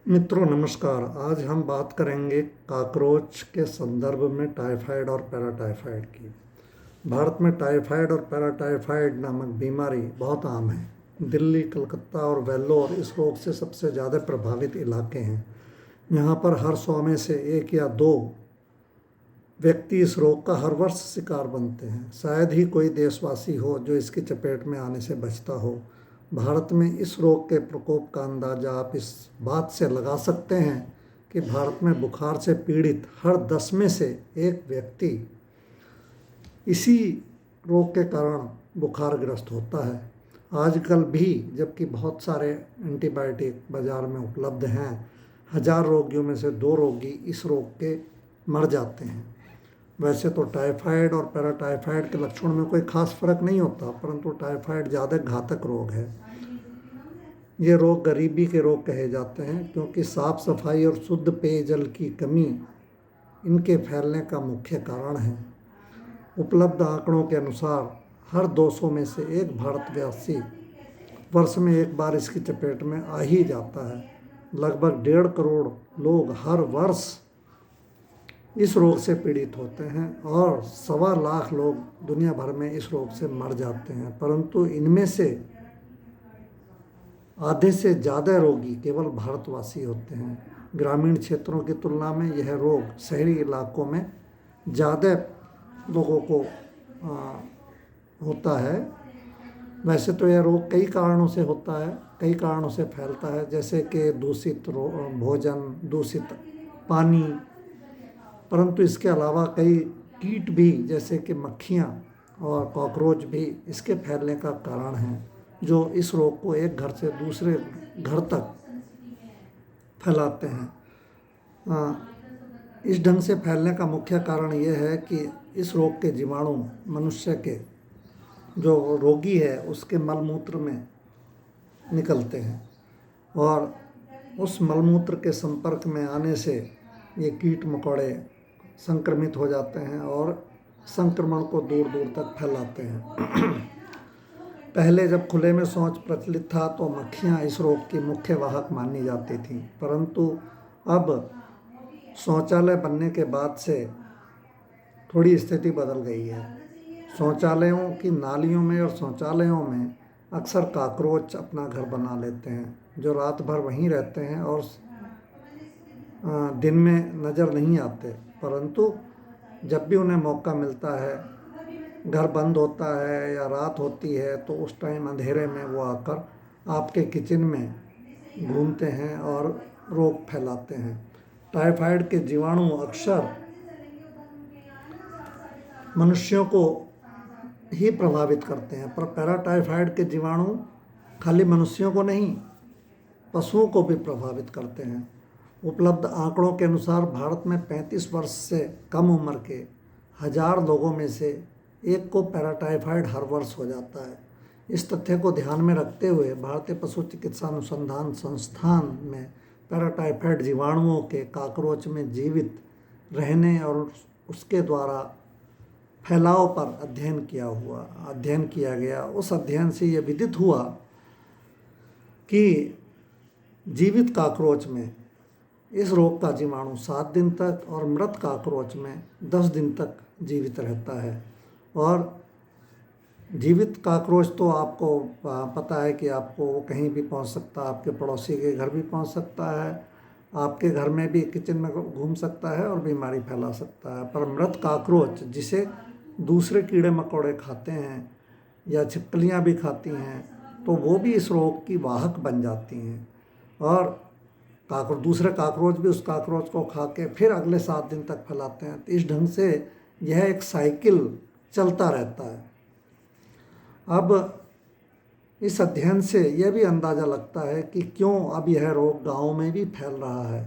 मित्रों नमस्कार। आज हम बात करेंगे कॉकरोच के संदर्भ में टाइफाइड और पैराटाइफाइड की। भारत में टाइफाइड और पैराटाइफाइड नामक बीमारी बहुत आम है। दिल्ली, कलकत्ता और वेल्लोर इस रोग से सबसे ज़्यादा प्रभावित इलाके हैं। यहाँ पर हर 100 में से 1 या 2 व्यक्ति इस रोग का हर वर्ष शिकार बनते हैं। शायद ही कोई देशवासी हो जो इसकी चपेट में आने से बचता हो। भारत में इस रोग के प्रकोप का अंदाज़ा आप इस बात से लगा सकते हैं कि भारत में बुखार से पीड़ित हर 10 में से 1 व्यक्ति इसी रोग के कारण बुखारग्रस्त होता है। आजकल भी जबकि बहुत सारे एंटीबायोटिक बाज़ार में उपलब्ध हैं, 1000 रोगियों में से 2 रोगी इस रोग के मर जाते हैं। वैसे तो टाइफाइड और पैराटाइफाइड के लक्षण में कोई खास फर्क नहीं होता, परंतु टाइफाइड ज़्यादा घातक रोग है। ये रोग गरीबी के रोग कहे जाते हैं क्योंकि साफ सफाई और शुद्ध पेयजल की कमी इनके फैलने का मुख्य कारण है। उपलब्ध आंकड़ों के अनुसार हर 200 में से 1 भारतवासी वर्ष में एक बार इसकी चपेट में आ ही जाता है। लगभग 1.5 करोड़ लोग हर वर्ष इस रोग से पीड़ित होते हैं और 1.25 लाख लोग दुनिया भर में इस रोग से मर जाते हैं, परंतु इनमें से आधे से ज़्यादा रोगी केवल भारतवासी होते हैं। ग्रामीण क्षेत्रों की तुलना में यह रोग शहरी इलाकों में ज़्यादा लोगों को होता है। वैसे तो यह रोग कई कारणों से होता है, कई कारणों से फैलता है, जैसे कि दूषित भोजन, दूषित पानी, परंतु इसके अलावा कई कीट भी जैसे कि मक्खियाँ और कॉकरोच भी इसके फैलने का कारण हैं, जो इस रोग को एक घर से दूसरे घर तक फैलाते हैं। इस ढंग से फैलने का मुख्य कारण यह है कि इस रोग के जीवाणु मनुष्य के जो रोगी है उसके मलमूत्र में निकलते हैं और उस मलमूत्र के संपर्क में आने से ये कीट मकोड़े संक्रमित हो जाते हैं और संक्रमण को दूर दूर तक फैलाते हैं। पहले जब खुले में शौच प्रचलित था तो मक्खियाँ इस रोग की मुख्य वाहक मानी जाती थीं, परंतु अब शौचालय बनने के बाद से थोड़ी स्थिति बदल गई है। शौचालयों की नालियों में और शौचालयों में अक्सर कॉकरोच अपना घर बना लेते हैं, जो रात भर वहीं रहते हैं और दिन में नज़र नहीं आते, परंतु जब भी उन्हें मौका मिलता है, घर बंद होता है या रात होती है, तो उस टाइम अंधेरे में वो आकर आपके किचन में घूमते हैं और रोग फैलाते हैं। टाइफाइड के जीवाणु अक्सर मनुष्यों को ही प्रभावित करते हैं, पर पैराटाइफाइड के जीवाणु खाली मनुष्यों को नहीं, पशुओं को भी प्रभावित करते हैं। उपलब्ध आंकड़ों के अनुसार भारत में 35 वर्ष से कम उम्र के 1000 लोगों में से 1 को पैराटाइफाइड हर वर्ष हो जाता है। इस तथ्य को ध्यान में रखते हुए भारतीय पशु चिकित्सा अनुसंधान संस्थान में पैराटाइफाइड जीवाणुओं के कॉकरोच में जीवित रहने और उसके द्वारा फैलाव पर अध्ययन किया गया। उस अध्ययन से यह विदित हुआ कि जीवित कॉकरोच में इस रोग का जीवाणु 7 दिन तक और मृत कॉकरोच में 10 दिन तक जीवित रहता है। और जीवित कॉकरोच तो आपको पता है कि आपको वो कहीं भी पहुंच सकता है, आपके पड़ोसी के घर भी पहुंच सकता है, आपके घर में भी किचन में घूम सकता है और बीमारी फैला सकता है। पर मृत कॉकरोच, जिसे दूसरे कीड़े मकोड़े खाते हैं या छिपकलियाँ भी खाती हैं, तो वो भी इस रोग की वाहक बन जाती हैं और दूसरे कॉकरोच भी उस कॉकरोच को खा के फिर अगले 7 दिन तक फैलाते हैं। तो इस ढंग से यह एक साइकिल चलता रहता है। अब इस अध्ययन से यह भी अंदाज़ा लगता है कि क्यों अब यह रोग गाँव में भी फैल रहा है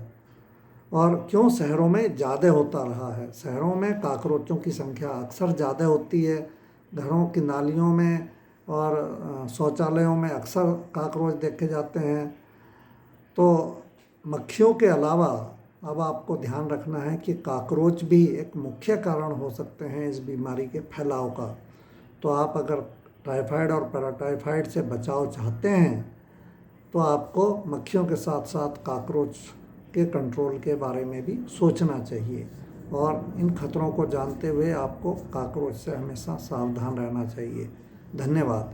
और क्यों शहरों में ज़्यादा होता रहा है। शहरों में कॉकरोचों की संख्या अक्सर ज़्यादा होती है। घरों की नालियों में और शौचालयों में अक्सर कॉकरोच देखे जाते हैं। तो मक्खियों के अलावा अब आपको ध्यान रखना है कि कॉकरोच भी एक मुख्य कारण हो सकते हैं इस बीमारी के फैलाव का। तो आप अगर टाइफाइड और पैराटाइफाइड से बचाव चाहते हैं तो आपको मक्खियों के साथ साथ कॉकरोच के कंट्रोल के बारे में भी सोचना चाहिए, और इन खतरों को जानते हुए आपको कॉकरोच से हमेशा सावधान रहना चाहिए। धन्यवाद।